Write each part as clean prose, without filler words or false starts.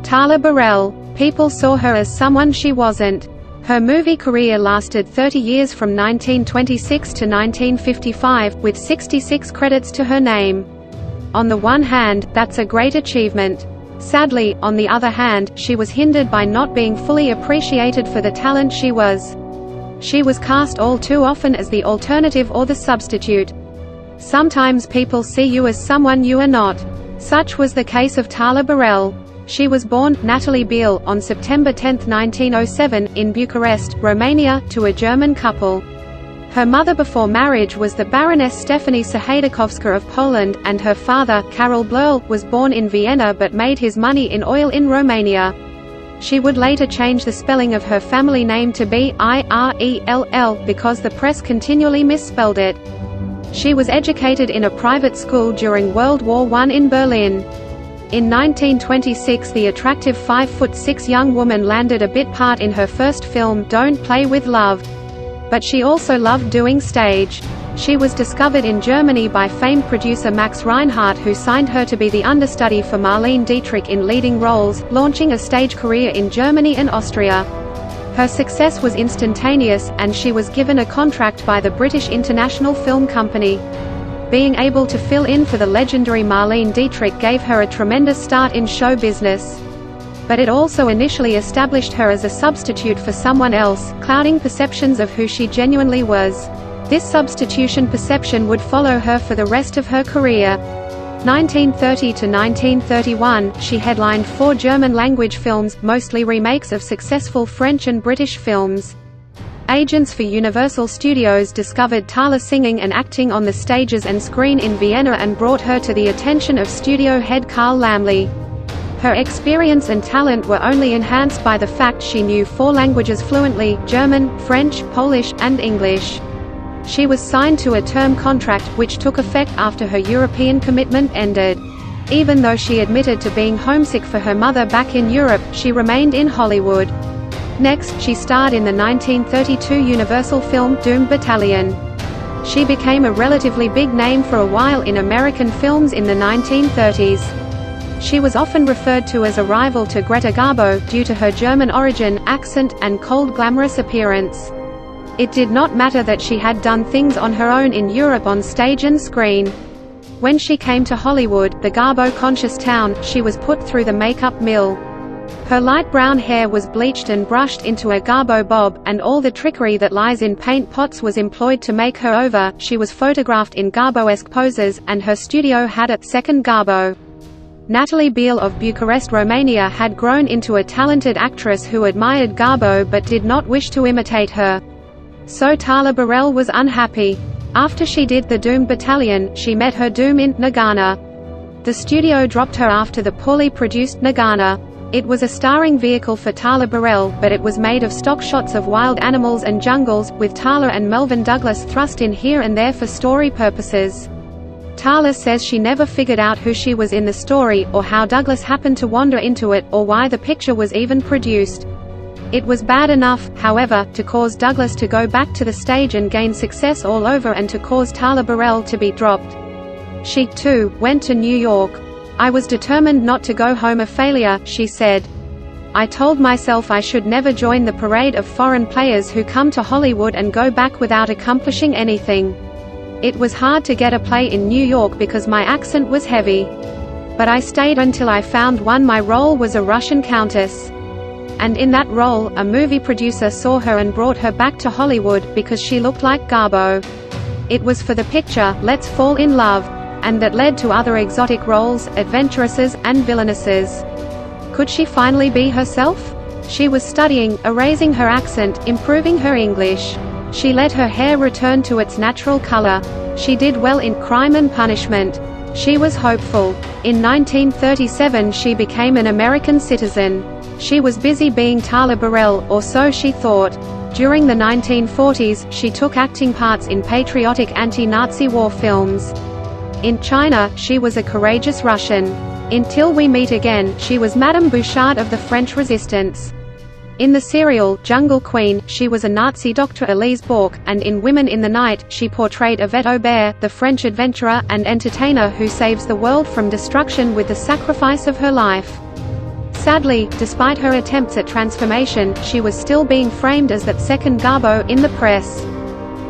Tala Birell. People saw her as someone she wasn't. Her movie career lasted 30 years from 1926 to 1955, with 66 credits to her name. On the one hand, that's a great achievement. Sadly, on the other hand, she was hindered by not being fully appreciated for the talent she was. She was cast all too often as the alternative or the substitute. Sometimes people see you as someone you are not. Such was the case of Tala Birell. She was born, Natalie Birell, on September 10, 1907, in Bucharest, Romania, to a German couple. Her mother before marriage was the Baroness Stefanie Sahaydakovska of Poland, and her father, Karol Birell, was born in Vienna but made his money in oil in Romania. She would later change the spelling of her family name to Birell because the press continually misspelled it. She was educated in a private school during World War I in Berlin. In 1926, the attractive 5'6" young woman landed a bit part in her first film, Don't Play with Love. But she also loved doing stage. She was discovered in Germany by famed producer Max Reinhardt, who signed her to be the understudy for Marlene Dietrich in leading roles, launching a stage career in Germany and Austria. Her success was instantaneous, and she was given a contract by the British International Film Company. Being able to fill in for the legendary Marlene Dietrich gave her a tremendous start in show business. But it also initially established her as a substitute for someone else, clouding perceptions of who she genuinely was. This substitution perception would follow her for the rest of her career. 1930 to 1931, she headlined 4 German-language films, mostly remakes of successful French and British films. Agents for Universal Studios discovered Tala singing and acting on the stages and screen in Vienna and brought her to the attention of studio head Carl Laemmle. Her experience and talent were only enhanced by the fact she knew 4 languages fluently: German, French, Polish, and English. She was signed to a term contract, which took effect after her European commitment ended. Even though she admitted to being homesick for her mother back in Europe, she remained in Hollywood. Next, she starred in the 1932 Universal film, Doomed Battalion. She became a relatively big name for a while in American films in the 1930s. She was often referred to as a rival to Greta Garbo, due to her German origin, accent, and cold glamorous appearance. It did not matter that she had done things on her own in Europe on stage and screen. When she came to Hollywood, the Garbo-conscious town, she was put through the makeup mill. Her light brown hair was bleached and brushed into a Garbo bob, and all the trickery that lies in paint pots was employed to make her over. She was photographed in Garbo-esque poses, and her studio had a second Garbo. Natalie Birell of Bucharest, Romania had grown into a talented actress who admired Garbo but did not wish to imitate her. So Tala Birell was unhappy. After she did the Doomed Battalion, she met her doom in Nagana. The studio dropped her after the poorly produced Nagana. It was a starring vehicle for Tala Birell, but it was made of stock shots of wild animals and jungles, with Tala and Melvyn Douglas thrust in here and there for story purposes. Tala says she never figured out who she was in the story, or how Douglas happened to wander into it, or why the picture was even produced. It was bad enough, however, to cause Douglas to go back to the stage and gain success all over, and to cause Tala Birell to be dropped. She, too, went to New York. "I was determined not to go home a failure," she said. "I told myself I should never join the parade of foreign players who come to Hollywood and go back without accomplishing anything. It was hard to get a play in New York because my accent was heavy. But I stayed until I found one. My role was a Russian countess. And in that role, a movie producer saw her and brought her back to Hollywood, because she looked like Garbo. It was for the picture, Let's Fall in Love. And that led to other exotic roles, adventuresses, and villainesses. Could she finally be herself? She was studying, erasing her accent, improving her English. She let her hair return to its natural color. She did well in Crime and Punishment. She was hopeful. In 1937 she became an American citizen. She was busy being Tala Birell, or so she thought. During the 1940s, she took acting parts in patriotic anti-Nazi war films. In China, she was a courageous Russian. In Till We Meet Again, she was Madame Bouchard of the French Resistance. In the serial, Jungle Queen, she was a Nazi Dr. Elise Bourque, and in Women in the Night, she portrayed Yvette Aubert, the French adventurer and entertainer who saves the world from destruction with the sacrifice of her life. Sadly, despite her attempts at transformation, she was still being framed as that second Garbo in the press.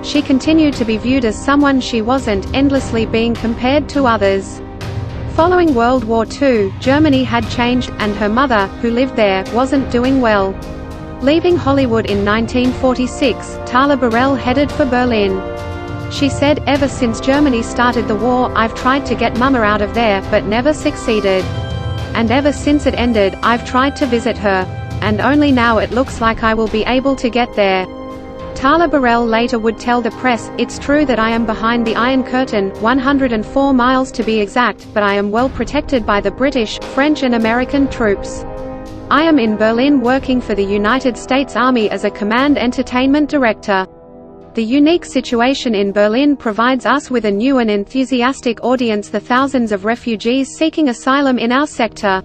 She continued to be viewed as someone she wasn't, endlessly being compared to others. Following World War II, Germany had changed, and her mother, who lived there, wasn't doing well. Leaving Hollywood in 1946, Tala Birell headed for Berlin. She said, "Ever since Germany started the war, I've tried to get Mama out of there, but never succeeded. And ever since it ended, I've tried to visit her. And only now it looks like I will be able to get there." Tala Birell later would tell the press, "It's true that I am behind the Iron Curtain, 104 miles to be exact, but I am well protected by the British, French and American troops. I am in Berlin working for the United States Army as a command entertainment director. The unique situation in Berlin provides us with a new and enthusiastic audience, the thousands of refugees seeking asylum in our sector."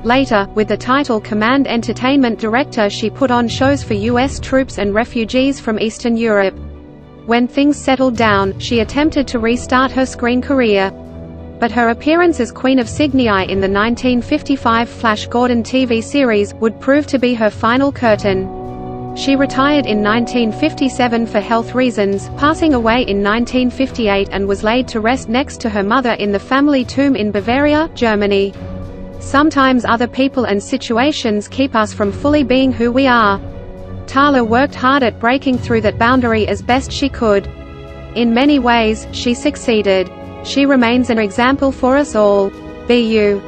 Later, with the title Command Entertainment Director, she put on shows for U.S. troops and refugees from Eastern Europe. When things settled down, she attempted to restart her screen career. But her appearance as Queen of Cygnai in the 1955 Flash Gordon TV series would prove to be her final curtain. She retired in 1957 for health reasons, passing away in 1958, and was laid to rest next to her mother in the family tomb in Bavaria, Germany. Sometimes other people and situations keep us from fully being who we are. Tala worked hard at breaking through that boundary as best she could. In many ways, she succeeded. She remains an example for us all. Be you.